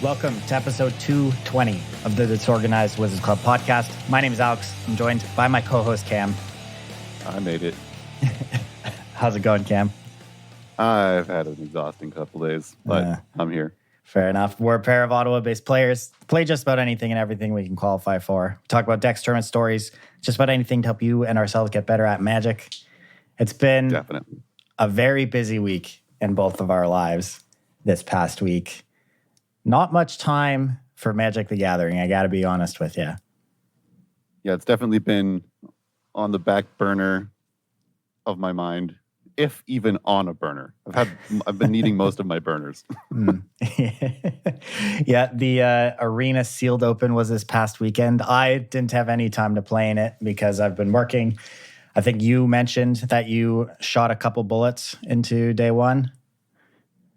Welcome to episode 220 of the Disorganized Wizards Club podcast. My name is Alex. I'm joined by my co-host, Cam. I made it. How's it going, Cam? I've had an exhausting couple days, but I'm here. Fair enough. We're a pair of Ottawa-based players. Play just about anything and everything we can qualify for. We talk about decks, tournament stories, just about anything to help you and ourselves get better at Magic. It's been Definitely a very busy week in both of our lives this past week. Not much time for Magic the Gathering, I got to be honest with you. Yeah, it's definitely been on the back burner of my mind, if even on a burner. I've been needing most of my burners. Yeah, the arena sealed open was this past weekend. I didn't have any time to play in it because I've been working. I think you mentioned that you shot a couple bullets into day one.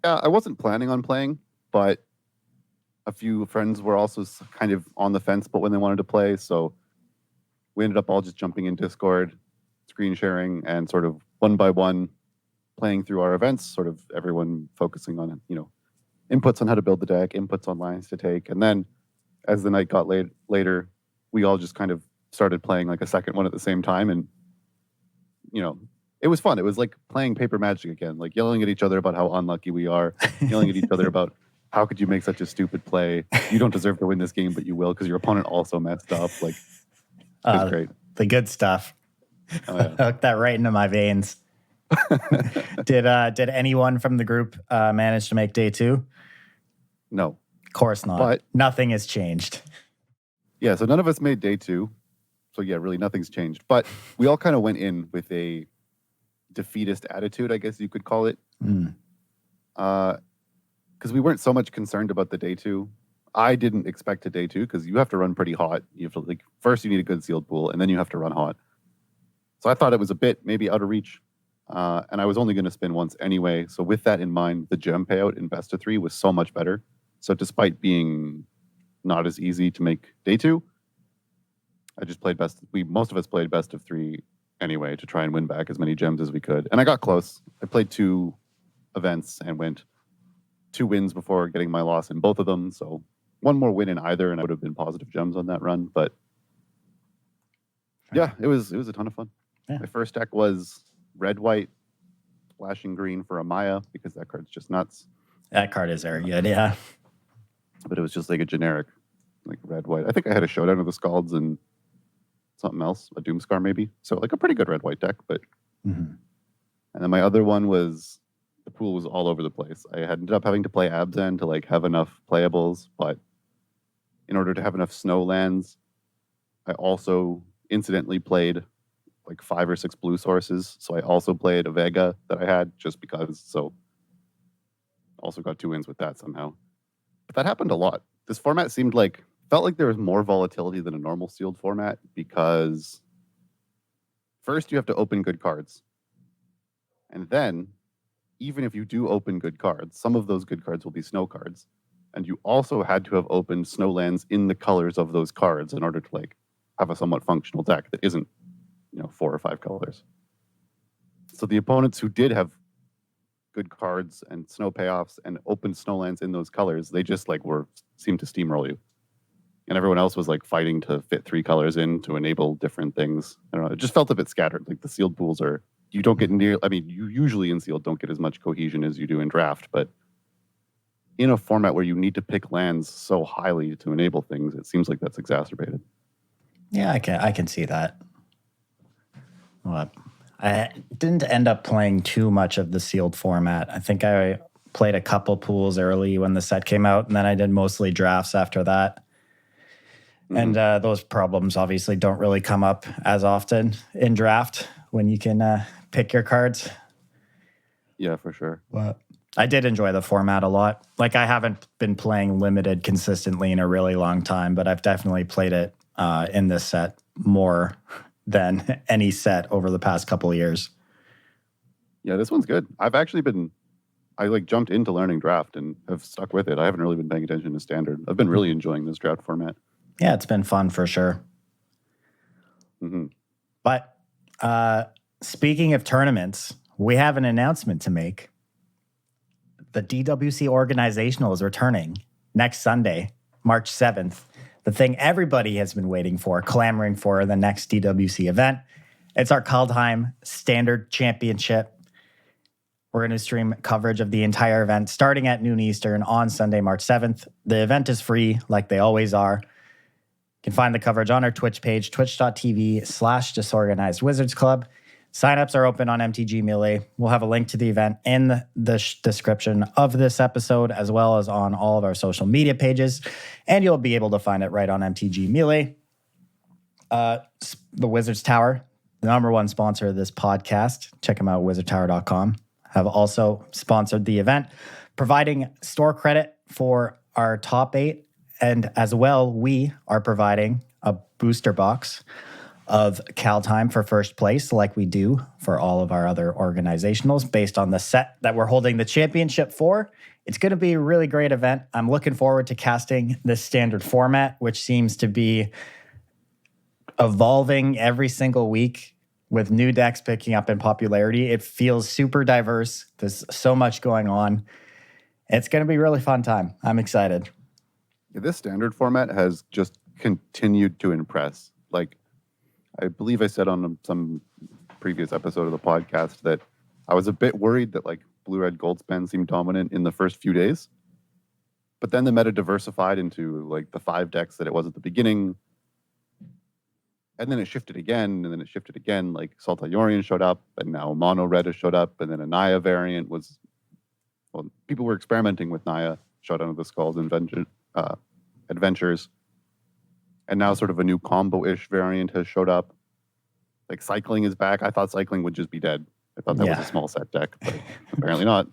Yeah, I wasn't planning on playing, but a few friends were also kind of on the fence, but when they wanted to play, so we ended up all just jumping in Discord, screen sharing, and sort of one by one playing through our events, sort of everyone focusing on, inputs on how to build the deck, inputs on lines to take. And then as the night got later, we all just kind of started playing like a second one at the same time. And, it was fun. It was like playing paper Magic again, like yelling at each other about how unlucky we are, yelling at each other about how could you make such a stupid play? You don't deserve to win this game, but you will because your opponent also messed up. Like, it was great. The good stuff. Oh, yeah. Hooked that right into my veins. Did anyone from the group manage to make day two? No. Of course not. But nothing has changed. Yeah, so none of us made day two. So yeah, really nothing's changed. But we all kind of went in with a defeatist attitude, I guess you could call it. Because we weren't so much concerned about the day two. I didn't expect a day two because you have to run pretty hot. You have to first you need a good sealed pool, and then you have to run hot. So I thought it was a bit maybe out of reach. And I was only going to spin once anyway. So with that in mind, the gem payout in best of three was so much better. So despite being not as easy to make day two, I just played most of us played best of three anyway to try and win back as many gems as we could. And I got close. I played two events and went 2 wins before getting my loss in both of them. So one more win in either, and I would have been positive gems on that run. But yeah, it was a ton of fun. Yeah. My first deck was red-white, flashing green for a Maya, because that card's just nuts. That card is very good, yeah. But it was just like a generic, like red-white. I think I had a Showdown of the Scalds and something else, a Doomscar maybe. So like a pretty good red-white deck. But And then my other one was, the pool was all over the place. I ended up having to play Abzan to have enough playables, but in order to have enough snow lands, I also incidentally played 5 or 6 blue sources. So I also played a Vega that I had just because. So also got 2 wins with that somehow. But that happened a lot. This format felt like there was more volatility than a normal sealed format because first you have to open good cards. And then even if you do open good cards, some of those good cards will be snow cards. And you also had to have opened snow lands in the colors of those cards in order to have a somewhat functional deck that isn't 4 or 5 colors. So the opponents who did have good cards and snow payoffs and open snow lands in those colors, they just seemed to steamroll you. And everyone else was fighting to fit 3 colors in to enable different things. I don't know. It just felt a bit scattered. The sealed pools you don't get you usually in sealed don't get as much cohesion as you do in draft, but in a format where you need to pick lands so highly to enable things, it seems like that's exacerbated. Yeah, I can see that. Well, I didn't end up playing too much of the sealed format. I think I played a couple pools early when the set came out, and then I did mostly drafts after that. And those problems obviously don't really come up as often in draft when you can pick your cards. Yeah, for sure. But I did enjoy the format a lot. I haven't been playing limited consistently in a really long time, but I've definitely played it in this set more than any set over the past couple of years. Yeah, this one's good. I've actually I jumped into learning draft and have stuck with it. I haven't really been paying attention to standard. I've been really enjoying this draft format. Yeah, it's been fun for sure. But speaking of tournaments, we have an announcement to make. The DWC Organizational is returning next Sunday, March 7th, the thing everybody has been waiting for, clamoring for, the next DWC event. It's our Kaldheim Standard Championship. We're going to stream coverage of the entire event starting at noon Eastern on Sunday, March 7th. The event is free, like they always are. You can find the coverage on our Twitch page, twitch.tv/Disorganized Wizards Club. Signups are open on MTG Melee. We'll have a link to the event in the description of this episode, as well as on all of our social media pages. And you'll be able to find it right on MTG Melee. The Wizards Tower, the number one sponsor of this podcast. Check them out, wizardtower.com. Have also sponsored the event, providing store credit for our top 8. And as well, we are providing a booster box of Kaldheim for first place, like we do for all of our other organizationals, based on the set that we're holding the championship for. It's going to be a really great event. I'm looking forward to casting this standard format, which seems to be evolving every single week with new decks picking up in popularity. It feels super diverse. There's so much going on. It's going to be a really fun time. I'm excited. This standard format has just continued to impress. Like, I believe I said on some previous episode of the podcast that I was a bit worried that like blue-red Goldspan seemed dominant in the first few days. But then the meta diversified into like the 5 decks that it was at the beginning. And then it shifted again, and then it shifted again. Like Sultai Yorion showed up, and now Mono Red has showed up, and then a Naya variant was... Well, people were experimenting with Naya, Showdown of the Skulls Adventures. And now sort of a new combo-ish variant has showed up. Like Cycling is back. I thought Cycling would just be dead. I thought that was a small set deck, but apparently not.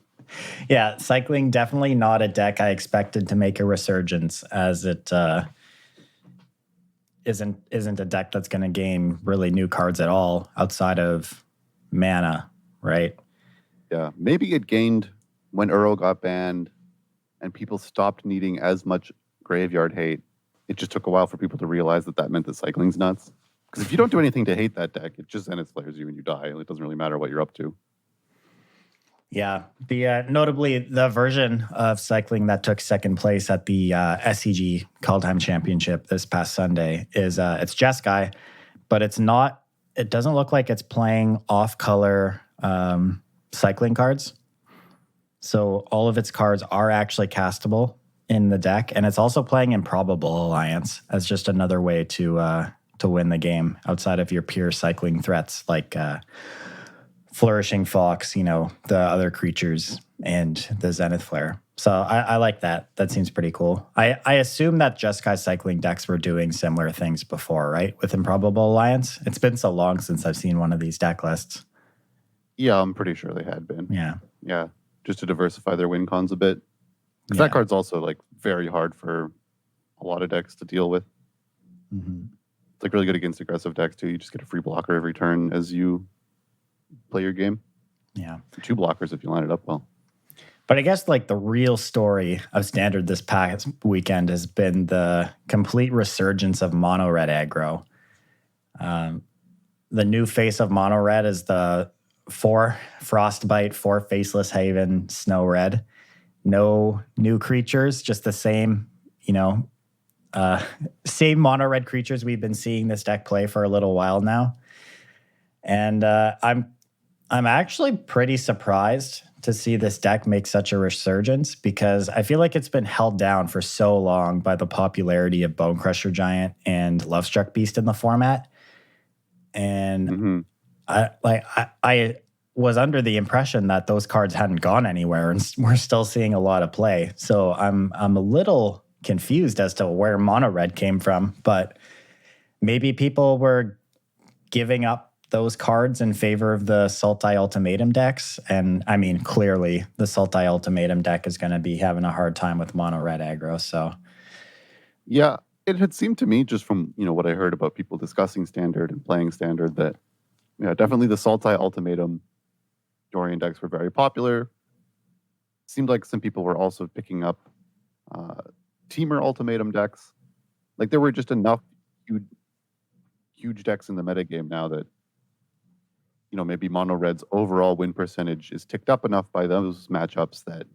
Yeah, Cycling definitely not a deck I expected to make a resurgence, as it isn't a deck that's going to gain really new cards at all outside of mana, right? Yeah, maybe it gained when Uro got banned and people stopped needing as much graveyard hate. It just took a while for people to realize that meant that Cycling's nuts. Because if you don't do anything to hate that deck, it just Zenith Flares you and you die. It doesn't really matter what you're up to. Yeah, the notably the version of Cycling that took second place at the SCG Kaldheim Championship this past Sunday is it's Jeskai, but it's not. It doesn't look like it's playing off-color Cycling cards. So all of its cards are actually castable in the deck, and it's also playing Improbable Alliance as just another way to win the game outside of your pure Cycling threats like. Flourishing Fox, the other creatures, and the Zenith Flare. So I like that. That seems pretty cool. I assume that Jeskai Cycling decks were doing similar things before, right? With Improbable Alliance. It's been so long since I've seen one of these deck lists. Yeah, I'm pretty sure they had been. Yeah. Yeah, just to diversify their win cons a bit. Because that card's also like very hard for a lot of decks to deal with. Mm-hmm. It's like really good against aggressive decks too. You just get a free blocker every turn as you play your game. Yeah. 2 blockers if you line it up well. But I guess like the real story of Standard this past weekend has been the complete resurgence of Mono Red aggro. The new face of Mono Red is the 4 Frostbite, 4 Faceless Haven, Snow Red. No new creatures, just the same, same Mono Red creatures we've been seeing this deck play for a little while now. And I'm actually pretty surprised to see this deck make such a resurgence, because I feel like it's been held down for so long by the popularity of Bone Crusher Giant and Lovestruck Beast in the format. And I was under the impression that those cards hadn't gone anywhere, and we're still seeing a lot of play. So I'm a little confused as to where Mono Red came from, but maybe people were giving up those cards in favor of the Sultai Ultimatum decks. And I mean, clearly the Sultai Ultimatum deck is going to be having a hard time with Mono Red aggro. So yeah, it had seemed to me just from, what I heard about people discussing Standard and playing Standard that, definitely the Sultai Ultimatum Dorian decks were very popular. Seemed like some people were also picking up Teamer Ultimatum decks. Like there were just enough huge decks in the metagame now that maybe Mono Red's overall win percentage is ticked up enough by those matchups that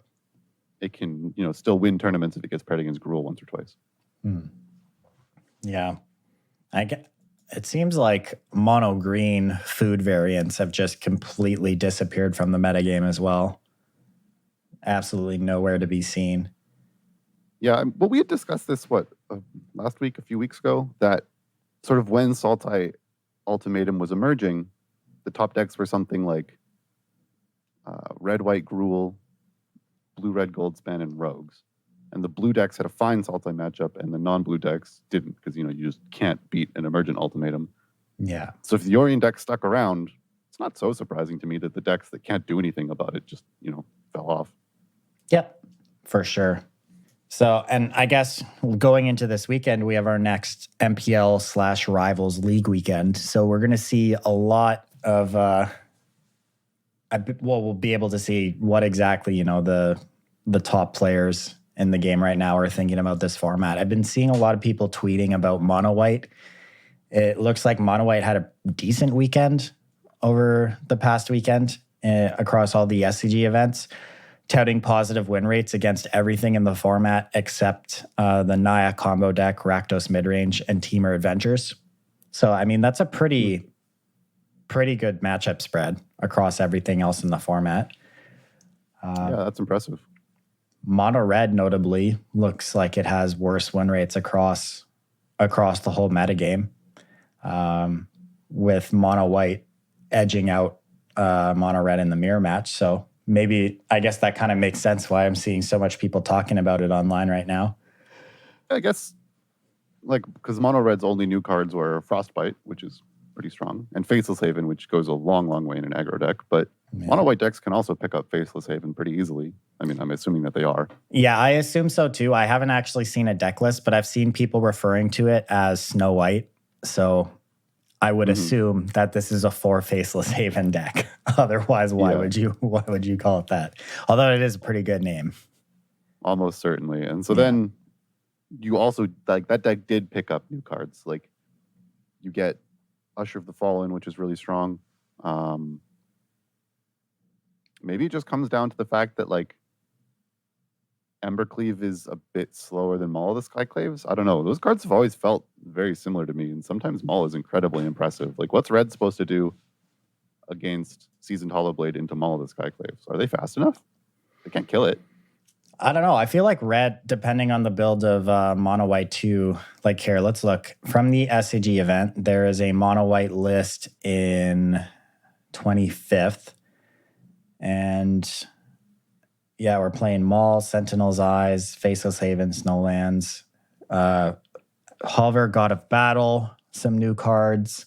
it can, still win tournaments if it gets paired against Gruul once or twice. Yeah. It seems like mono green food variants have just completely disappeared from the metagame as well. Absolutely nowhere to be seen. Yeah, but we had discussed this, last week, a few weeks ago, that sort of when Sultai Ultimatum was emerging, the top decks were something like Red, White, Gruul, Blue, Red, Goldspan, and Rogues. And the blue decks had a fine Sultai matchup, and the non-blue decks didn't, because, you just can't beat an Emergent Ultimatum. Yeah. So if the Yorion deck stuck around, it's not so surprising to me that the decks that can't do anything about it just, fell off. Yep, for sure. So, and I guess going into this weekend, we have our next MPL/Rivals League weekend. So we're going to see a lot of, we'll be able to see what exactly, the top players in the game right now are thinking about this format. I've been seeing a lot of people tweeting about Mono White. It looks like Mono White had a decent weekend over the past weekend across all the SCG events, touting positive win rates against everything in the format except the Naya combo deck, Rakdos midrange, and Teamer Adventures. So, I mean, that's a pretty good matchup spread across everything else in the format. Yeah, that's impressive. Mono Red, notably, looks like it has worse win rates across the whole metagame, with Mono White edging out Mono Red in the mirror match. So maybe, I guess that kind of makes sense why I'm seeing so much people talking about it online right now. I guess, because Mono Red's only new cards were Frostbite, which is pretty strong, and Faceless Haven, which goes a long, long way in an aggro deck. But Mono White decks can also pick up Faceless Haven pretty easily. I mean, I'm assuming that they are. Yeah, I assume so too. I haven't actually seen a deck list, but I've seen people referring to it as Snow White. So I would assume that this is a 4 Faceless Haven deck. Otherwise, why would you call it that? Although it is a pretty good name. Almost certainly. And so then you also, that deck did pick up new cards. Like, you get Usher of the Fallen, which is really strong. Maybe it just comes down to the fact that, Embercleave is a bit slower than Maul of the Skyclaves. I don't know. Those cards have always felt very similar to me, and sometimes Maul is incredibly impressive. What's Red supposed to do against Seasoned Hollowblade into Maul of the Skyclaves? Are they fast enough? They can't kill it. I don't know. I feel like Red, depending on the build of Mono White 2, here, let's look. From the SCG event, there is a Mono White list in 25th. And yeah, we're playing Maul, Sentinel's Eyes, Faceless Haven, Snowlands, Hover, God of Battle, some new cards.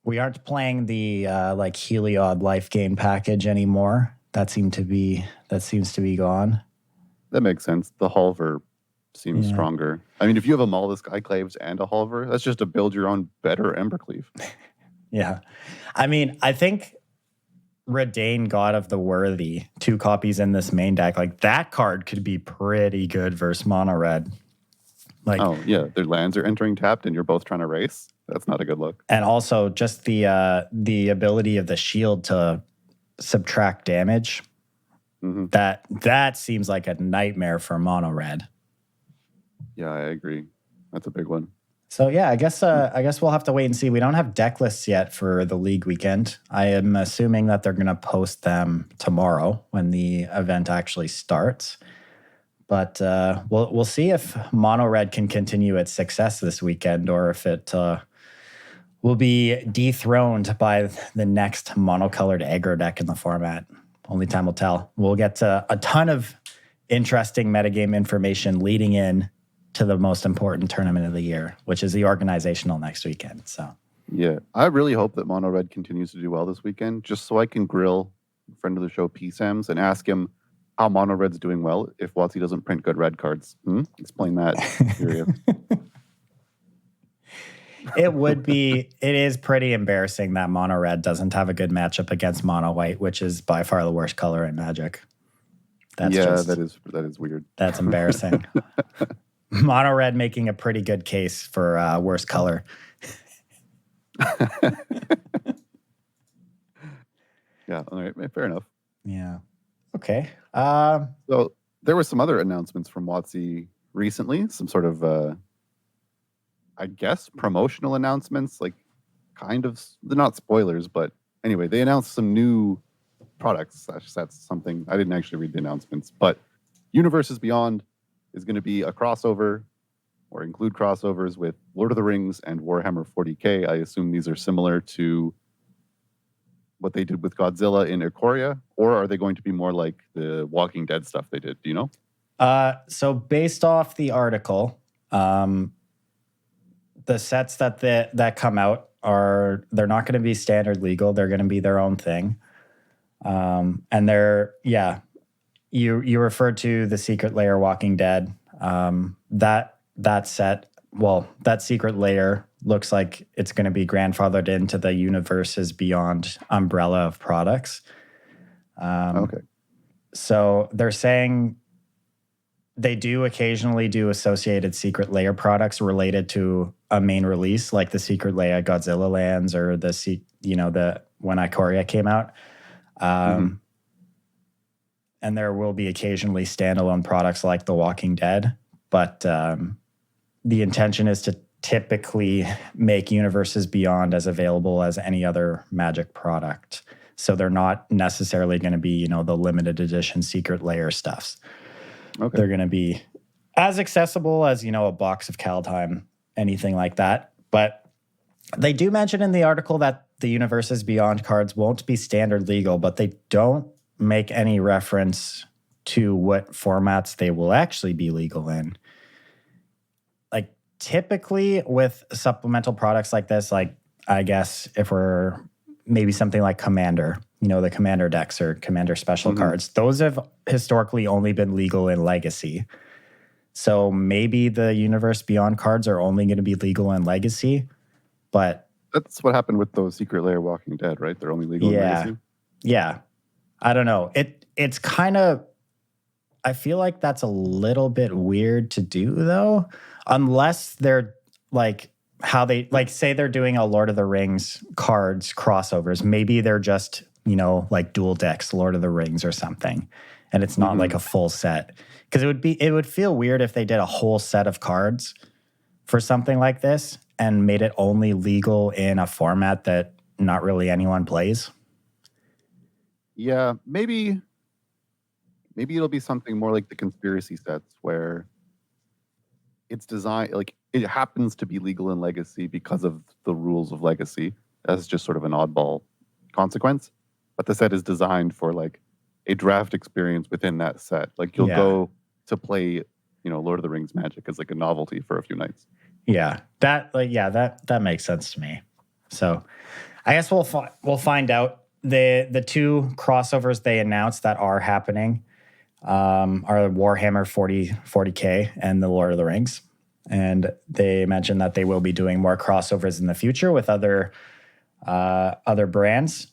We aren't playing the Heliod life gain package anymore. That seems to be gone. That makes sense. The Halver seems stronger. I mean, if you have a Maul of the Skyclaves and a Halver, that's just to build your own better Embercleave. Yeah. I mean, I think Redain, God of the Worthy, 2 copies in this main deck, that card could be pretty good versus Mono Red. Oh, yeah, their lands are entering tapped and you're both trying to race. That's not a good look. And also just the ability of the shield to subtract damage. Mm-hmm. That seems like a nightmare for Mono Red. Yeah, I agree. That's a big one. So yeah, I guess we'll have to wait and see. We don't have deck lists yet for the league weekend. I am assuming that they're going to post them tomorrow when the event actually starts. But we'll see if Mono Red can continue its success this weekend, or if it will be dethroned by the next monocolored aggro deck in the format. Only time will tell. We'll get to a ton of interesting metagame information leading in to the most important tournament of the year, which is the organizational next weekend. So yeah, I really hope that Mono Red continues to do well this weekend, just so I can grill friend of the show P Sams and ask him how Mono Red's doing well if WotC doesn't print good red cards. Explain that. Curious. It is pretty embarrassing that Mono Red doesn't have a good matchup against Mono White, which is by far the worst color in Magic. That is weird. That's embarrassing. Mono Red making a pretty good case for worst color. Yeah, all right, fair enough. Yeah. Okay. So there were some other announcements from WotC recently, some sort of, I guess, promotional announcements, like they're not spoilers, but anyway, they announced some new products. That's something I didn't actually read the announcements, but Universes Beyond is going to be a crossover or include crossovers with Lord of the Rings and Warhammer 40K. I assume these are similar to what they did with Godzilla in Ikoria, or are they going to be more like the Walking Dead stuff they did? Do you know? So based off the article, the sets that come out they're not going to be standard legal. They're going to be their own thing. And you referred to the Secret Lair Walking Dead. That set, that Secret Lair looks like it's going to be grandfathered into the Universes Beyond umbrella of products. Okay. So they're saying they do occasionally do associated Secret Lair products related to a main release, like the Secret Lair Godzilla Lands or the when Ikoria came out. And there will be occasionally standalone products like The Walking Dead, but the intention is to typically make Universes Beyond as available as any other Magic product. So they're not necessarily going to be, the limited edition Secret Lair stuffs. Okay. They're going to be as accessible as, a box of Kaldheim, anything like that. But they do mention in the article that the Universes Beyond cards won't be standard legal, but they don't make any reference to what formats they will actually be legal in. Like typically with supplemental products like this, like I guess if we're maybe something like Commander, the Commander decks or Commander special cards, those have historically only been legal in Legacy. So maybe the Universe Beyond cards are only going to be legal in Legacy, but that's what happened with those Secret Lair Walking Dead, right? They're only legal in Legacy. Yeah. I don't know. It's kind of, I feel like that's a little bit weird to do though, unless they're like how they say they're doing a Lord of the Rings cards crossovers. Maybe they're just, like dual decks, Lord of the Rings or something. And it's not like a full set. Because it would feel weird if they did a whole set of cards for something like this and made it only legal in a format that not really anyone plays. Yeah, maybe it'll be something more like the conspiracy sets where it's designed, like it happens to be legal in Legacy because of the rules of Legacy as just sort of an oddball consequence. But the set is designed for like a draft experience within that set. Like you'll go to play, Lord of the Rings Magic as like a novelty for a few nights. Yeah, that makes sense to me. So I guess we'll find out. The two crossovers they announced that are happening are Warhammer 40K and the Lord of the Rings. And they mentioned that they will be doing more crossovers in the future with other brands.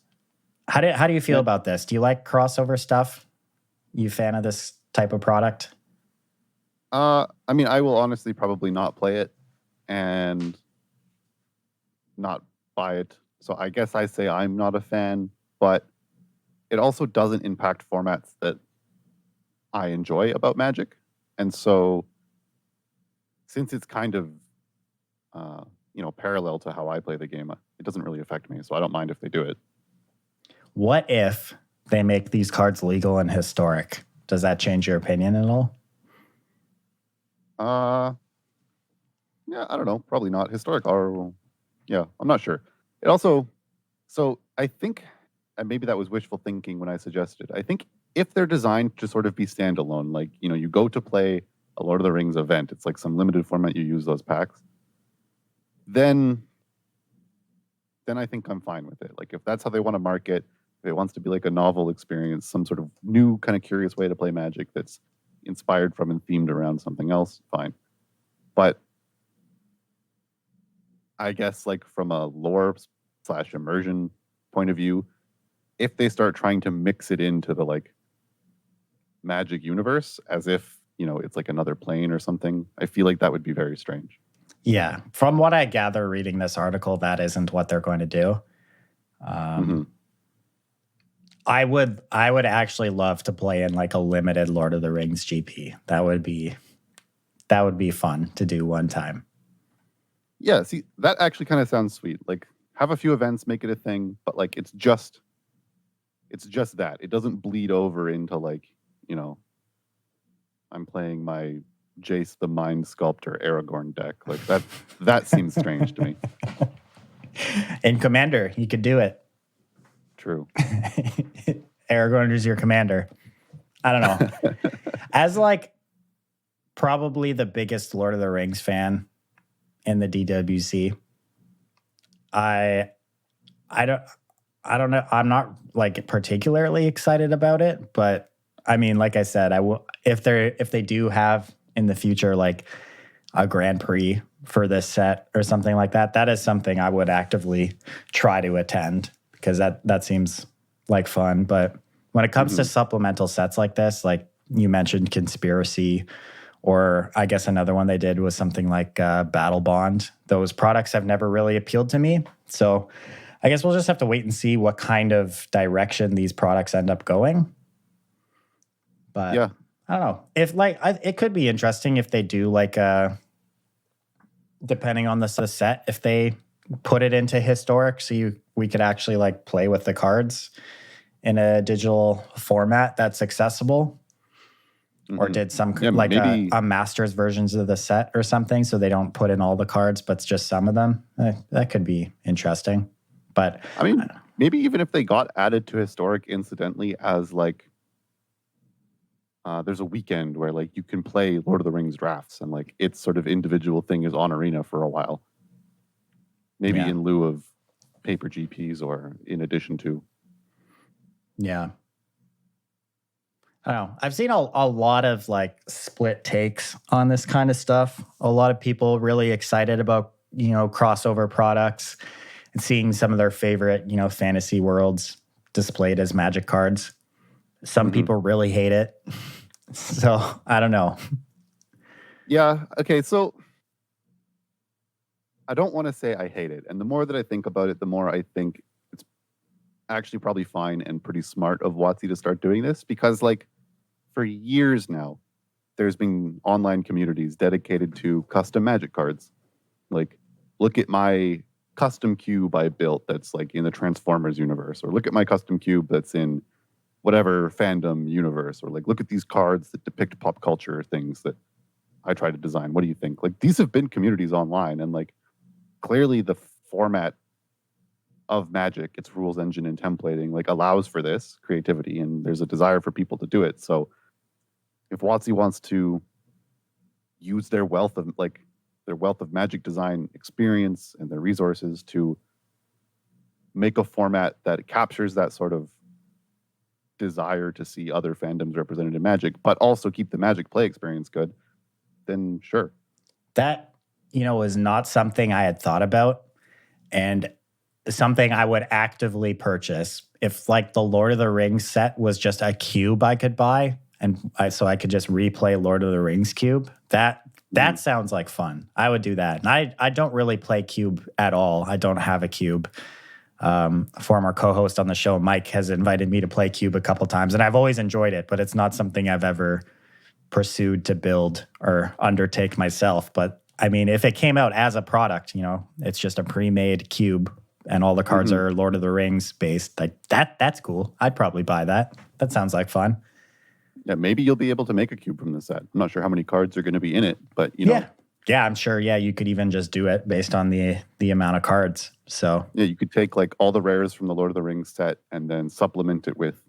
How do you feel about this? Do you like crossover stuff? You a fan of this type of product? I mean, I will honestly probably not play it and not buy it. So I guess I say I'm not a fan, but it also doesn't impact formats that I enjoy about Magic. And so since it's kind of, parallel to how I play the game, it doesn't really affect me. So I don't mind if they do it. What if they make these cards legal and historic? Does that change your opinion at all? Yeah, I don't know. Probably not. Historic or, yeah, I'm not sure. It also, so I think, and maybe that was wishful thinking when I suggested, I think if they're designed to sort of be standalone, like, you go to play a Lord of the Rings event, it's like some limited format, you use those packs, then I think I'm fine with it. Like if that's how they want to market, if it wants to be like a novel experience, some sort of new kind of curious way to play Magic that's inspired from and themed around something else, fine. But I guess like from a lore / immersion point of view, if they start trying to mix it into the like Magic universe as if, it's like another plane or something, I feel like that would be very strange. Yeah. From what I gather reading this article, that isn't what they're going to do. I would actually love to play in like a limited Lord of the Rings GP. That would be fun to do one time. Yeah, see, that actually kind of sounds sweet. Like, have a few events, make it a thing, but like it's just that. It doesn't bleed over into like, you know, I'm playing my Jace the Mind Sculptor Aragorn deck. Like that seems strange to me. In Commander, you could do it. True. Aragorn is your commander. I don't know. As like probably the biggest Lord of the Rings fan in the DWC, I don't know. I'm not like particularly excited about it, but I mean, like I said, I will if they do have in the future like a Grand Prix for this set or something like that. That is something I would actively try to attend because that seems like fun. But when it comes to supplemental sets like this, like you mentioned Conspiracy, or I guess another one they did was something like Battle Bond. Those products have never really appealed to me. So I guess we'll just have to wait and see what kind of direction these products end up going. But yeah, I don't know. If like it could be interesting if they do like depending on the set, if they put it into historic, so we could actually like play with the cards in a digital format that's accessible. Or did some like maybe a master's versions of the set or something, so they don't put in all the cards, but it's just some of them. That could be interesting. But I mean, maybe even if they got added to historic incidentally as like, there's a weekend where like you can play Lord of the Rings drafts and like its sort of individual thing is on Arena for a while. Maybe in lieu of paper GPs or in addition to. Yeah. I don't know. I've seen a lot of like split takes on this kind of stuff. A lot of people really excited about, crossover products and seeing some of their favorite, fantasy worlds displayed as Magic cards. Some people really hate it. So I don't know. Yeah. Okay. So I don't want to say I hate it. And the more that I think about it, the more I think it's actually probably fine and pretty smart of WotC to start doing this, because like for years now, there's been online communities dedicated to custom Magic cards. Like, look at my custom cube I built that's like in the Transformers universe, or look at my custom cube that's in whatever fandom universe, or like look at these cards that depict pop culture things that I try to design. What do you think? Like, these have been communities online, and like clearly the format of Magic, its rules engine and templating, like allows for this creativity, and there's a desire for people to do it. So if WotC wants to use their wealth of Magic design experience and their resources to make a format that captures that sort of desire to see other fandoms represented in Magic, but also keep the Magic play experience good, then sure. That, is not something I had thought about, and something I would actively purchase. If like the Lord of the Rings set was just a cube I could buy, and so I could just replay Lord of the Rings cube, that sounds like fun. I would do that. And I don't really play cube at all. I don't have a cube. A former co-host on the show, Mike, has invited me to play cube a couple times, and I've always enjoyed it, but it's not something I've ever pursued to build or undertake myself. But I mean, if it came out as a product, it's just a pre-made cube and all the cards are Lord of the Rings based, like that's cool. I'd probably buy that. That sounds like fun. Yeah, maybe you'll be able to make a cube from the set. I'm not sure how many cards are going to be in it, but Yeah, I'm sure. Yeah, you could even just do it based on the amount of cards. So yeah, you could take like all the rares from the Lord of the Rings set and then supplement it with,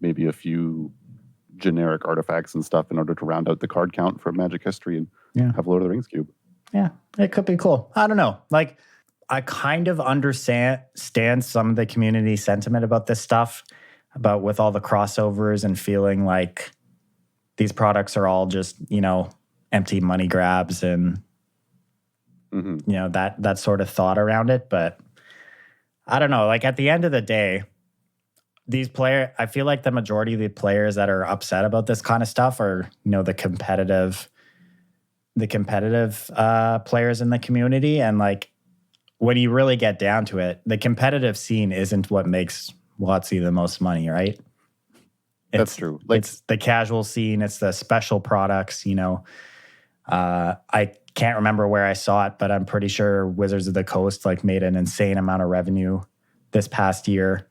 maybe a few generic artifacts and stuff in order to round out the card count for Magic history and have Lord of the Rings cube. Yeah, it could be cool. I don't know. Like, I kind of understand some of the community sentiment about this stuff, about with all the crossovers and feeling like these products are all just, empty money grabs and, that sort of thought around it. But I don't know. Like, at the end of the day, I feel like the majority of the players that are upset about this kind of stuff are, the competitive players in the community. And like, when you really get down to it, the competitive scene isn't what makes WotC the most money, right? That's true. Like, it's the casual scene. It's the special products, I can't remember where I saw it, but I'm pretty sure Wizards of the Coast like made an insane amount of revenue this past year.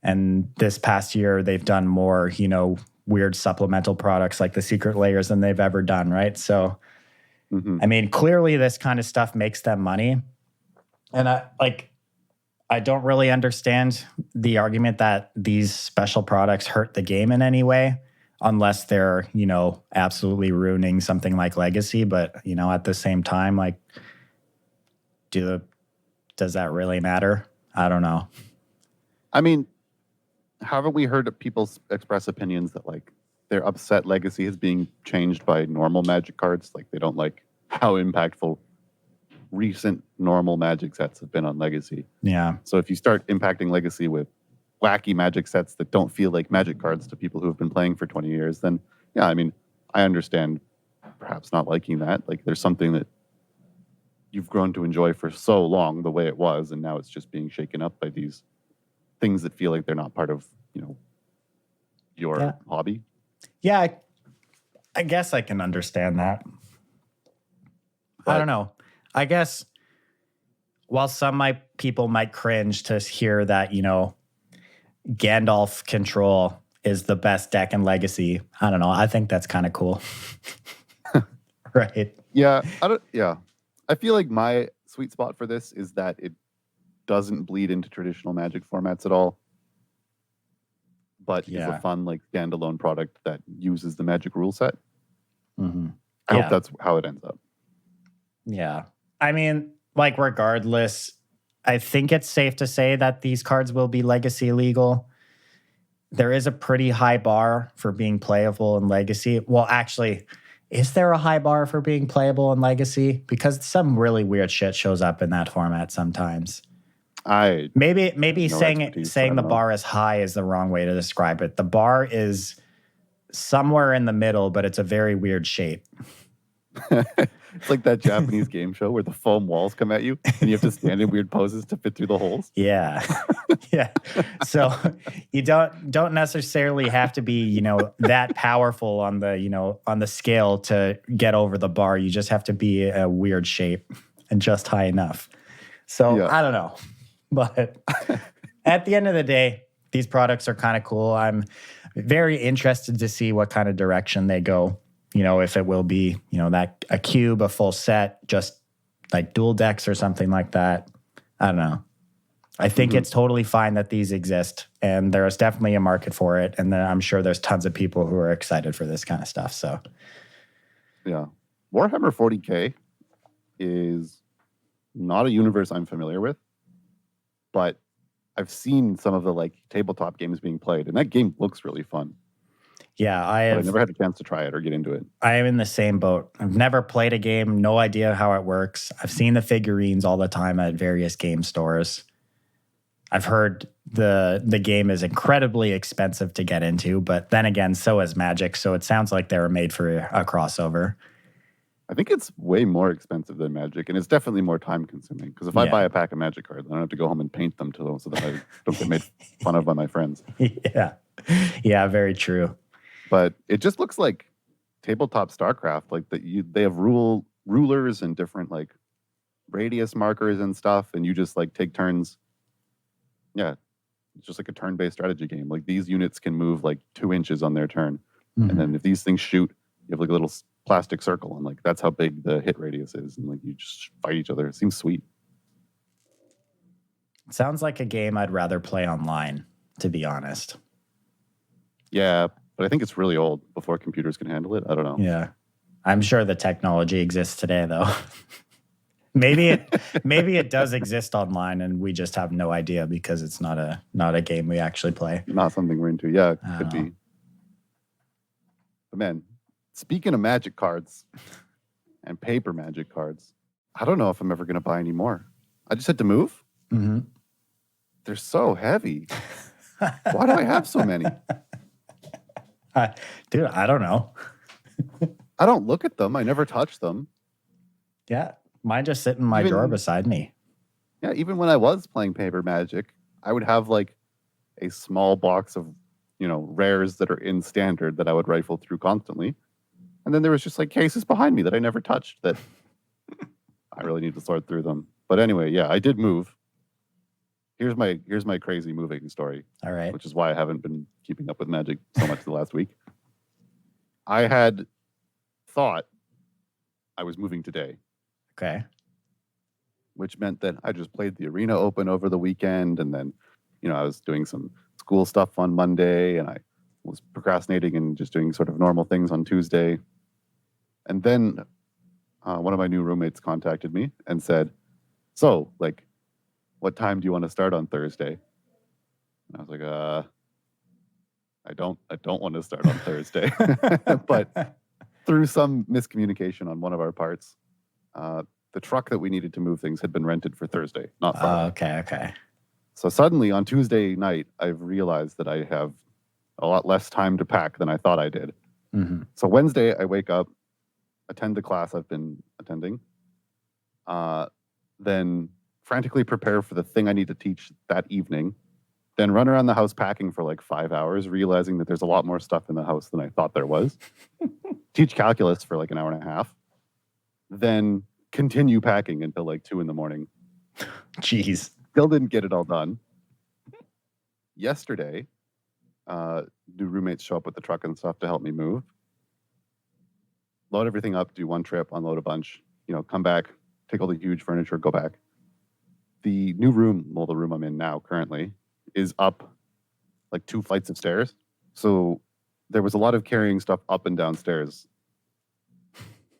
And this past year, they've done more, weird supplemental products like the Secret Layers than they've ever done, right? So, I mean, clearly this kind of stuff makes them money. And I don't really understand the argument that these special products hurt the game in any way, unless they're, absolutely ruining something like Legacy. But, at the same time, like, does that really matter? I don't know. I mean, haven't we heard people express opinions that like they're upset Legacy is being changed by normal Magic cards? Like they don't like how impactful recent normal Magic sets have been on Legacy. Yeah. So if you start impacting Legacy with wacky Magic sets that don't feel like Magic cards to people who have been playing for 20 years, then yeah, I mean, I understand perhaps not liking that. Like there's something that you've grown to enjoy for so long the way it was, and now it's just being shaken up by these things that feel like they're not part of, your hobby. Yeah, I guess I can understand that. But I don't know. I guess while some people might cringe to hear that, Gandalf Control is the best deck in Legacy, I don't know. I think that's kind of cool. Right. Yeah, I feel like my sweet spot for this is that it doesn't bleed into traditional Magic formats at all, but is a fun like standalone product that uses the Magic rule set. I hope that's how it ends up. Yeah. I mean, like, regardless, I think it's safe to say that these cards will be Legacy legal. There is a pretty high bar for being playable in Legacy. Well, actually, is there a high bar for being playable in Legacy? Because some really weird shit shows up in that format sometimes. Maybe saying the bar is high is the wrong way to describe it. The bar is somewhere in the middle, but it's a very weird shape. It's like that Japanese game show where the foam walls come at you and you have to stand in weird poses to fit through the holes. Yeah. Yeah. So you don't necessarily have to be, that powerful on the scale to get over the bar. You just have to be a weird shape and just high enough. So I don't know. But at the end of the day, these products are kind of cool. I'm very interested to see what kind of direction they go. If it will be, that a cube, a full set, just like dual decks or something like that. I don't know. I think it's totally fine that these exist, and there is definitely a market for it. And then I'm sure there's tons of people who are excited for this kind of stuff. So, yeah, Warhammer 40K is not a universe I'm familiar with, but I've seen some of the like tabletop games being played, and that game looks really fun. Yeah, I never had a chance to try it or get into it. I am in the same boat. I've never played a game, no idea how it works. I've seen the figurines all the time at various game stores. I've heard the game is incredibly expensive to get into, but then again, so is Magic. So it sounds like they were made for a crossover. I think it's way more expensive than Magic, and it's definitely more time consuming. Because if I buy a pack of Magic cards, I don't have to go home and paint them so that I don't get made fun of by my friends. Yeah, very true. But it just looks like tabletop StarCraft. Like they have rulers and different like radius markers and stuff, and you just like take turns. Yeah, it's just like a turn-based strategy game. Like these units can move like 2 inches on their turn, and then if these things shoot, you have like a little plastic circle, and like that's how big the hit radius is, and like you just fight each other. It seems sweet. Sounds like a game I'd rather play online, to be honest. Yeah. But I think it's really old before computers can handle it. I don't know. Yeah. I'm sure the technology exists today, though. maybe it does exist online and we just have no idea because it's not a game we actually play. Not something we're into. Yeah, it could be. But man, speaking of Magic cards and paper Magic cards, I don't know if I'm ever going to buy any more. I just had to move. They're so heavy. Why do I have so many? Dude, I don't know. I don't look at them. I never touch them. Yeah, mine just sit in my drawer beside me. Yeah, even when I was playing paper Magic, I would have like a small box of, rares that are in standard that I would rifle through constantly. And then there was just like cases behind me that I never touched that I really need to sort through them. But anyway, yeah, I did move. Here's my crazy moving story. All right. Which is why I haven't been keeping up with Magic so much the last week. I had thought I was moving today. Okay. Which meant that I just played the Arena Open over the weekend, and then, I was doing some school stuff on Monday, and I was procrastinating and just doing sort of normal things on Tuesday. And then one of my new roommates contacted me and said, "So, like, what time do you want to start on Thursday?" And I was like, I don't want to start on Thursday. But through some miscommunication on one of our parts, the truck that we needed to move things had been rented for Thursday, not Friday. Okay. So suddenly on Tuesday night, I've realized that I have a lot less time to pack than I thought I did. Mm-hmm. So Wednesday, I wake up, attend the class I've been attending, then frantically prepare for the thing I need to teach that evening, then run around the house packing for like 5 hours, realizing that there's a lot more stuff in the house than I thought there was. Teach calculus for like an hour and a half, then continue packing until like 2 a.m. Jeez. Still didn't get it all done. Yesterday, new roommates show up with the truck and stuff to help me move. Load everything up, do one trip, unload a bunch, come back, take all the huge furniture, go back. The new room, the room I'm in now currently, is up like 2 flights of stairs. So there was a lot of carrying stuff up and downstairs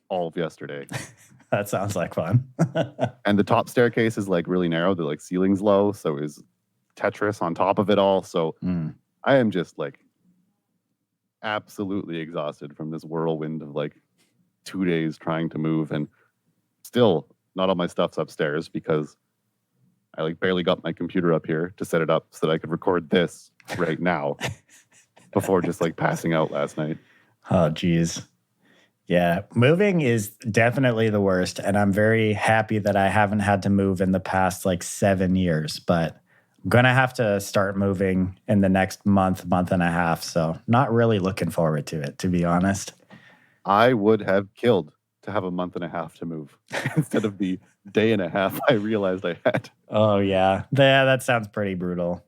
all of yesterday. That sounds like fun. And the top staircase is like really narrow. The like ceiling's low. So is Tetris on top of it all. So I am just like absolutely exhausted from this whirlwind of like 2 days trying to move. And still not all my stuff's upstairs because I like barely got my computer up here to set it up so that I could record this right now before just like passing out last night. Oh, geez. Yeah, moving is definitely the worst. And I'm very happy that I haven't had to move in the past like 7 years, but I'm going to have to start moving in the next month and a half. So not really looking forward to it, to be honest. I would have killed to have a month and a half to move instead of the day and a half I realized I had. Oh, yeah. Yeah, that sounds pretty brutal.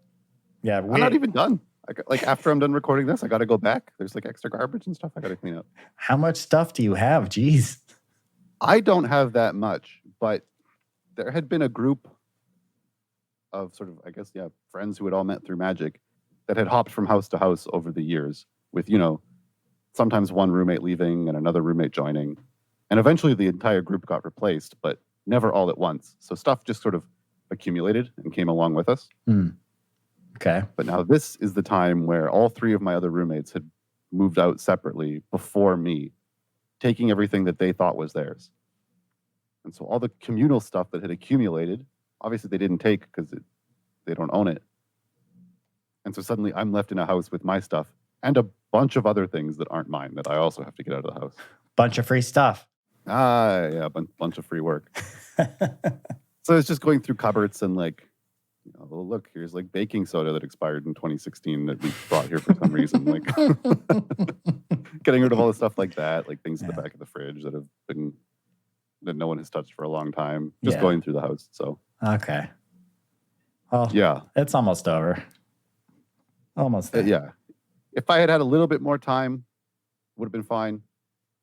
Yeah, I'm not even done. Like after I'm done recording this, I got to go back. There's like extra garbage and stuff I got to clean up. How much stuff do you have? Jeez. I don't have that much, but there had been a group of sort of, I guess, friends who had all met through Magic that had hopped from house to house over the years with, sometimes one roommate leaving and another roommate joining. And eventually the entire group got replaced, but never all at once. So stuff just sort of accumulated and came along with us. Okay. But now this is the time where all 3 of my other roommates had moved out separately before me, taking everything that they thought was theirs. And so all the communal stuff that had accumulated, obviously they didn't take because they don't own it. And so suddenly I'm left in a house with my stuff and a bunch of other things that aren't mine that I also have to get out of the house. Bunch of free stuff. Yeah, a bunch of free work. So it's just going through cupboards and like, look, here's like baking soda that expired in 2016 that we brought here for some reason. Like getting rid of all the stuff like that, like things in the back of the fridge that no one has touched for a long time. Just going through the house. So okay. Well, yeah, it's almost over. Almost there. Yeah. If I had had a little bit more time, would have been fine.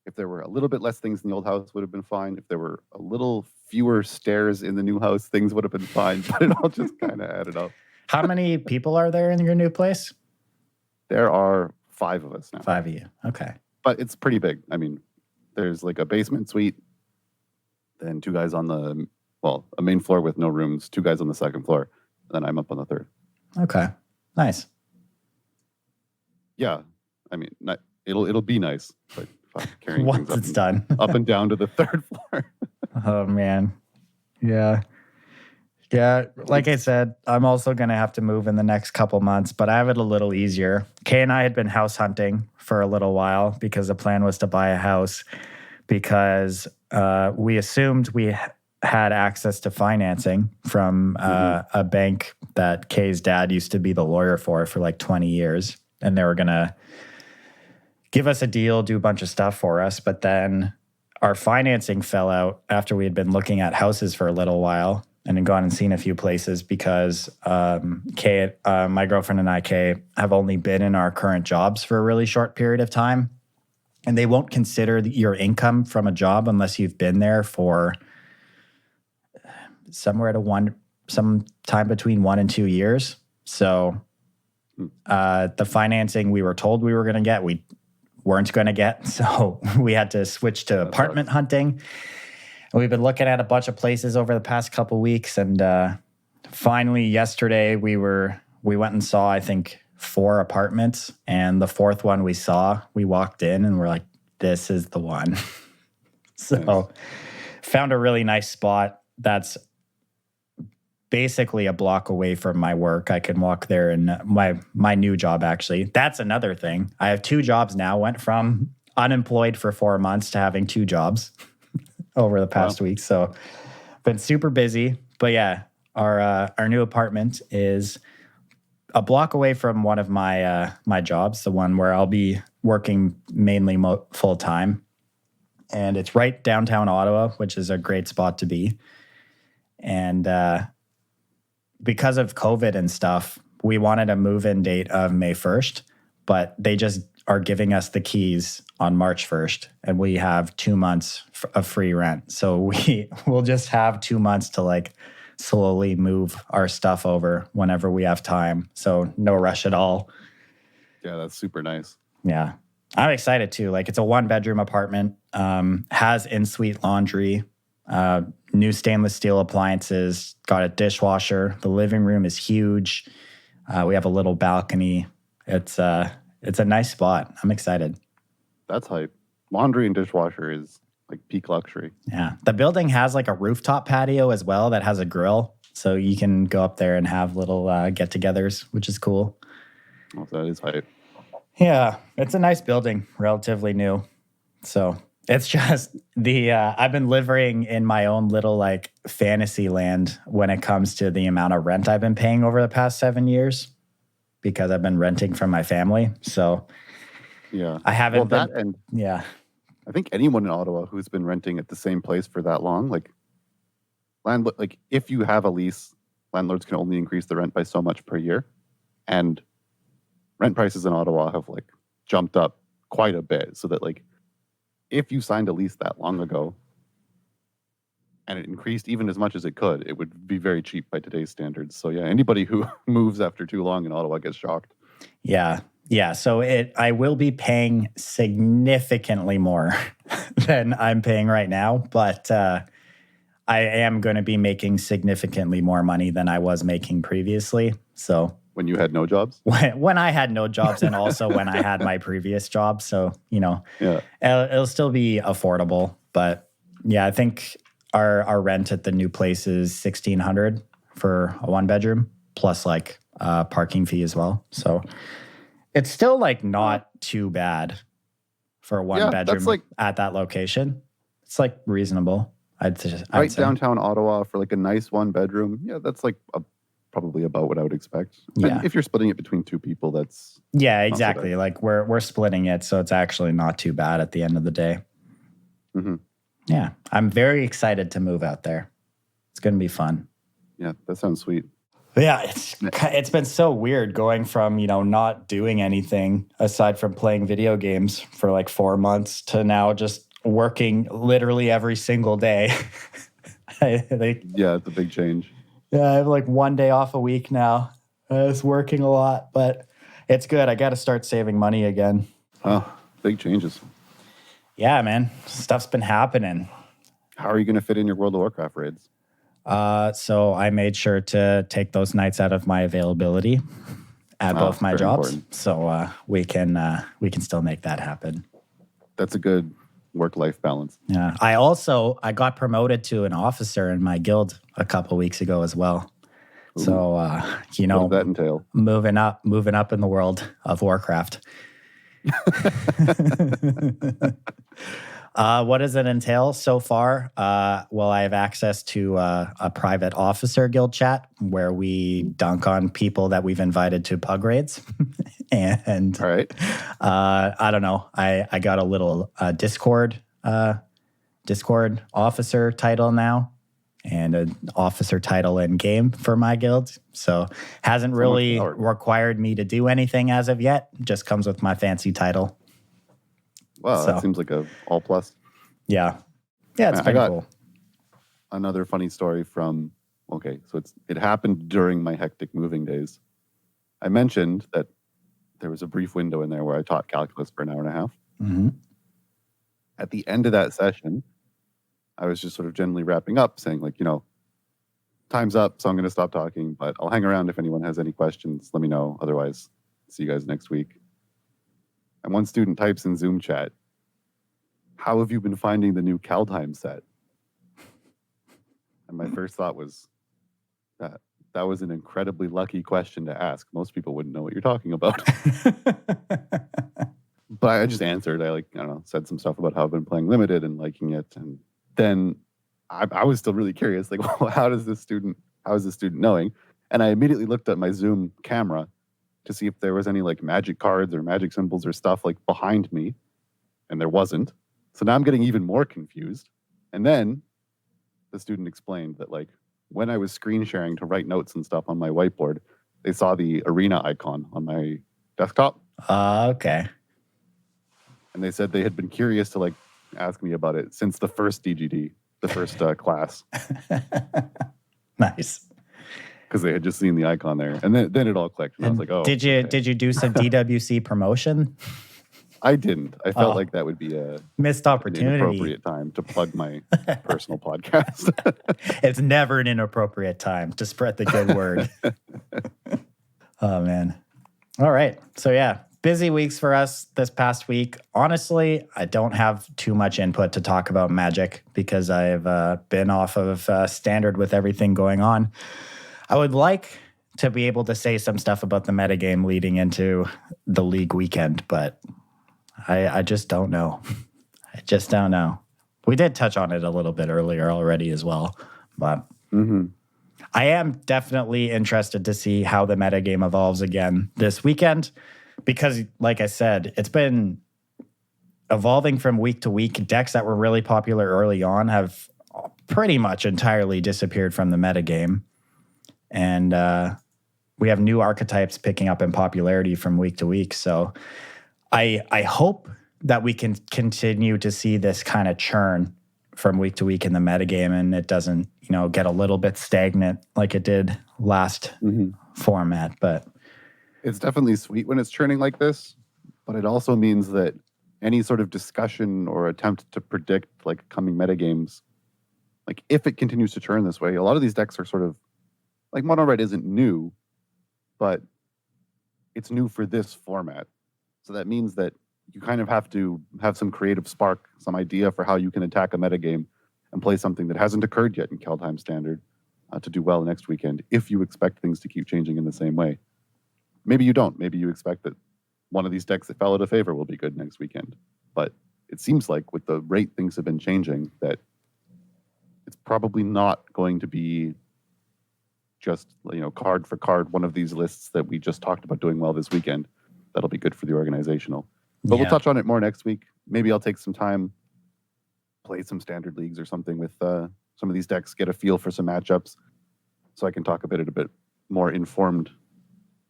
If there were a little bit less things in the old house, would have been fine. If there were a little fewer stairs in the new house, things would have been fine. But it all just kind of added up. How many people are there in your new place? There are 5 of us now. 5 of you. Okay. But it's pretty big. I mean, there's like a basement suite, then 2 guys on a main floor with no rooms, 2 guys on the second floor, and then I'm up on the third. Okay. Nice. Yeah. I mean, it'll be nice, but carrying once things it's done up and down to the 3rd floor. Oh man. Yeah, like I said, I'm also gonna have to move in the next couple months, but I have it a little easier. Kay and I had been house hunting for a little while because the plan was to buy a house because we assumed we had access to financing from a bank that Kay's dad used to be the lawyer for like 20 years. And they were going to give us a deal, do a bunch of stuff for us. But then our financing fell out after we had been looking at houses for a little while and had gone and seen a few places because Kay, my girlfriend and I, Kay, have only been in our current jobs for a really short period of time. And they won't consider your income from a job unless you've been there for some time between 1 and 2 years. So the financing we were told we were going to get, we weren't going to get. So we had to switch to apartment hunting. And we've been looking at a bunch of places over the past couple weeks. And finally yesterday we went and saw, I think, 4 apartments. And the 4th one we walked in and we're like, this is the one. So nice. Found a really nice spot that's basically a block away from my work. I can walk there, and my new job, actually. That's another thing. I have 2 jobs now. Went from unemployed for 4 months to having 2 jobs over the past week. So been super busy. But yeah, our new apartment is a block away from one of my my jobs, the one where I'll be working mainly full time. And it's right downtown Ottawa, which is a great spot to be. And because of COVID and stuff, we wanted a move-in date of May 1st, but they just are giving us the keys on March 1st, and we have 2 months of free rent. So we'll just have 2 months to like slowly move our stuff over whenever we have time. So no rush at all. Yeah, that's super nice. Yeah. I'm excited too. Like, it's a 1-bedroom apartment, has in-suite laundry, new stainless steel appliances, got a dishwasher. The living room is huge. We have a little balcony. It's a nice spot. I'm excited. That's hype. Laundry and dishwasher is like peak luxury. Yeah. The building has like a rooftop patio as well that has a grill. So you can go up there and have little get-togethers, which is cool. Oh, that is hype. Yeah. It's a nice building, relatively new. So it's just I've been living in my own little like fantasy land when it comes to the amount of rent I've been paying over the past 7 years because I've been renting from my family. So yeah, I haven't I think anyone in Ottawa who's been renting at the same place for that long, like if you have a lease, landlords can only increase the rent by so much per year. And rent prices in Ottawa have like jumped up quite a bit, so that like if you signed a lease that long ago and it increased even as much as it could, it would be very cheap by today's standards. So yeah, anybody who moves after too long in Ottawa gets shocked. Yeah. Yeah. So I will be paying significantly more than I'm paying right now, but I am going to be making significantly more money than I was making previously. So when you had no jobs? When I had no jobs, and also when I had my previous job. So, it'll still be affordable. But yeah, I think our rent at the new place is $1,600 for a 1-bedroom, plus like parking fee as well. So it's still like not too bad for a 1-bedroom at that location. It's like reasonable. I'd say. Downtown Ottawa for like a nice 1-bedroom. Yeah, that's like probably about what I would expect. Yeah. And if you're splitting it between 2 people, that's exactly. So like we're splitting it, so it's actually not too bad at the end of the day. Mm-hmm. Yeah, I'm very excited to move out there. It's going to be fun. Yeah, that sounds sweet. But yeah, it's been so weird going from not doing anything aside from playing video games for like 4 months to now just working literally every single day. Yeah, it's a big change. Yeah, I have like 1 day off a week now. It's working a lot, but it's good. I got to start saving money again. Oh, big changes. Yeah, man. Stuff's been happening. How are you going to fit in your World of Warcraft raids? So I made sure to take those nights out of my availability at both my jobs. Important. So we can still make that happen. That's a good work-life balance. Yeah. I got promoted to an officer in my guild a couple weeks ago as well. Ooh. So, what does that entail? Moving up in the world of Warcraft. What does it entail so far? Well, I have access to a private officer guild chat where we dunk on people that we've invited to pug raids. And All right. I don't know. I got a little Discord officer title now, and an officer title in game for my guild. So hasn't really required me to do anything as of yet. Just comes with my fancy title. Wow, that seems like a all plus. Yeah. Yeah, it's pretty cool. Another funny story from, so it happened during my hectic moving days. I mentioned that there was a brief window in there where I taught calculus for an hour and a half. Mm-hmm. At the end of that session, I was just sort of generally wrapping up, saying like, time's up, so I'm going to stop talking, but I'll hang around if anyone has any questions. Let me know. Otherwise, see you guys next week. And one student types in Zoom chat, "How have you been finding the new Kaldheim set?" And my first thought was that was an incredibly lucky question to ask. Most people wouldn't know what you're talking about. But I just answered. I said some stuff about how I've been playing limited and liking it. And then I was still really curious, like, well, how is this student knowing? And I immediately looked at my Zoom camera to see if there was any like magic cards or magic symbols or stuff like behind me. And there wasn't. So now I'm getting even more confused. And then the student explained that like when I was screen sharing to write notes and stuff on my whiteboard, they saw the arena icon on my desktop. Okay. And they said they had been curious to like ask me about it since the first DGD, the first class. Nice. Because they had just seen the icon there. And then it all clicked. And I was like, oh. Did you do some DWC promotion? I didn't. I felt like that would be a missed opportunity. An inappropriate time to plug my personal podcast. It's never an inappropriate time to spread the good word. Oh, man. All right. So, yeah, busy weeks for us this past week. Honestly, I don't have too much input to talk about Magic because I've been off of standard with everything going on. I would like to be able to say some stuff about the metagame leading into the league weekend, but I just don't know. I just don't know. We did touch on it a little bit earlier already as well, but I am definitely interested to see how the metagame evolves again this weekend because, like I said, it's been evolving from week to week. Decks that were really popular early on have pretty much entirely disappeared from the metagame. And we have new archetypes picking up in popularity from week to week. So I hope that we can continue to see this kind of churn from week to week in the metagame and it doesn't, get a little bit stagnant like it did last format. But it's definitely sweet when it's churning like this, but it also means that any sort of discussion or attempt to predict like coming metagames, like if it continues to churn this way, a lot of these decks are sort of like Mono Red isn't new, but it's new for this format. So that means that you kind of have to have some creative spark, some idea for how you can attack a metagame and play something that hasn't occurred yet in Kaldheim Standard to do well next weekend if you expect things to keep changing in the same way. Maybe you don't. Maybe you expect that one of these decks that fell out of favor will be good next weekend. But it seems like with the rate things have been changing that it's probably not going to be just, card for card, one of these lists that we just talked about doing well this weekend. That'll be good for the organizational. But we'll touch on it more next week. Maybe I'll take some time, play some standard leagues or something with some of these decks, get a feel for some matchups so I can talk a bit more informed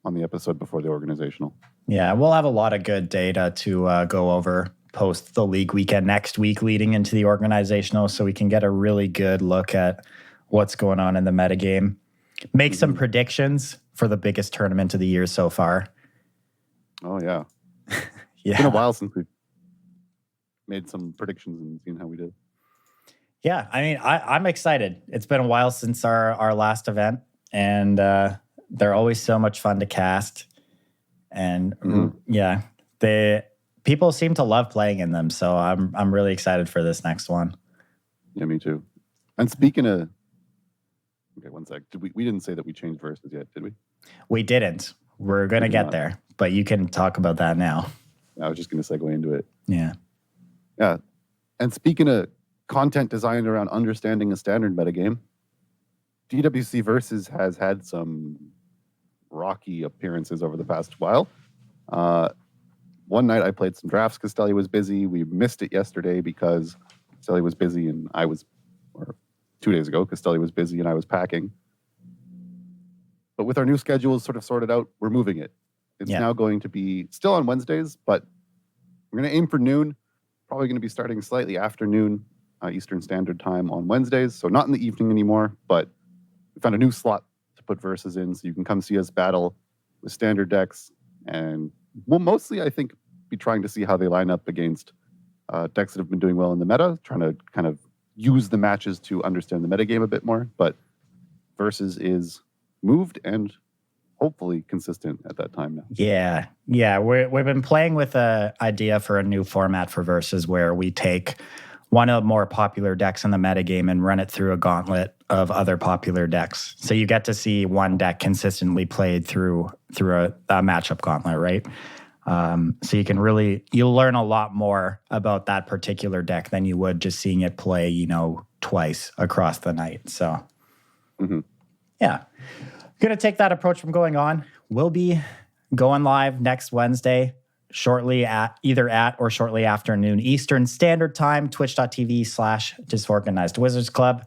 on the episode before the organizational. Yeah, we'll have a lot of good data to go over post the league weekend next week leading into the organizational so we can get a really good look at what's going on in the metagame. Make some predictions for the biggest tournament of the year so far. Oh, yeah. Yeah. It's been a while since we've made some predictions and seen how we did. Yeah, I mean, I'm excited. It's been a while since our last event, and they're always so much fun to cast. And people seem to love playing in them, so I'm really excited for this next one. Yeah, me too. And speaking of, okay, one sec. We didn't say that we changed verses yet, did we? We didn't. We're gonna get there, but you can talk about that now. I was just going to segue into it. Yeah. Yeah. And speaking of content designed around understanding a standard metagame, DWC Versus has had some rocky appearances over the past while. One night I played some drafts. Castelli was busy. We missed it yesterday because Castelli was busy and or 2 days ago, Castelli was busy and I was packing. But with our new schedules sort of sorted out, we're moving it. It's now going to be still on Wednesdays, but we're going to aim for noon. Probably going to be starting slightly after noon Eastern Standard Time on Wednesdays. So not in the evening anymore, but we found a new slot to put Versus in so you can come see us battle with standard decks. And we'll mostly, I think, be trying to see how they line up against decks that have been doing well in the meta, trying to kind of use the matches to understand the metagame a bit more. But Versus is moved and hopefully consistent at that time now. Yeah. We've been playing with an idea for a new format for Versus where we take one of the more popular decks in the metagame and run it through a gauntlet of other popular decks. So you get to see one deck consistently played through a matchup gauntlet, right? So you'll learn a lot more about that particular deck than you would just seeing it play, twice across the night. So, yeah. Going to take that approach from going on. We'll be going live next Wednesday, shortly or shortly after noon Eastern Standard Time, twitch.tv/Disorganized Wizards Club.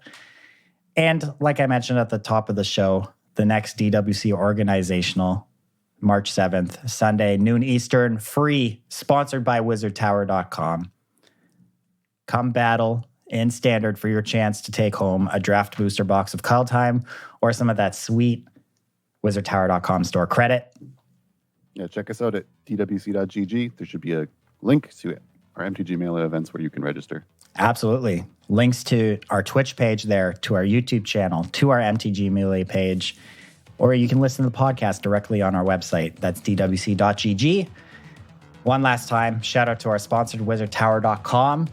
And like I mentioned at the top of the show, the next DWC organizational, March 7th, Sunday, noon Eastern, free, sponsored by wizardtower.com. Come battle in Standard for your chance to take home a draft booster box of Call Time or some of that sweet wizardtower.com store credit. Yeah, check us out at dwc.gg. There should be a link to our MTG Melee events where you can register. Absolutely. Links to our Twitch page there, to our YouTube channel, to our MTG Melee page, or you can listen to the podcast directly on our website. That's dwc.gg. One last time, shout out to our sponsor, wizardtower.com.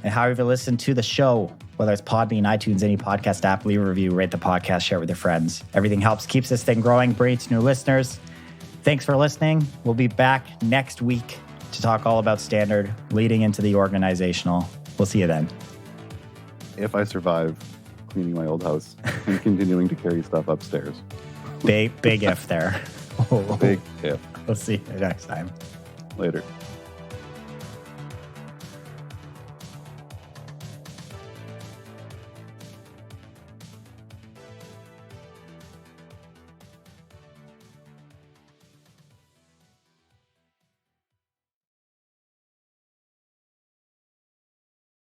And however you listen to the show, whether it's Podbean, iTunes, any podcast app, leave a review, rate the podcast, share it with your friends. Everything helps, keeps this thing growing, brings new listeners. Thanks for listening. We'll be back next week to talk all about Standard, leading into the organizational. We'll see you then. If I survive cleaning my old house and continuing to carry stuff upstairs. Big if there. Big if. We'll see you next time. Later.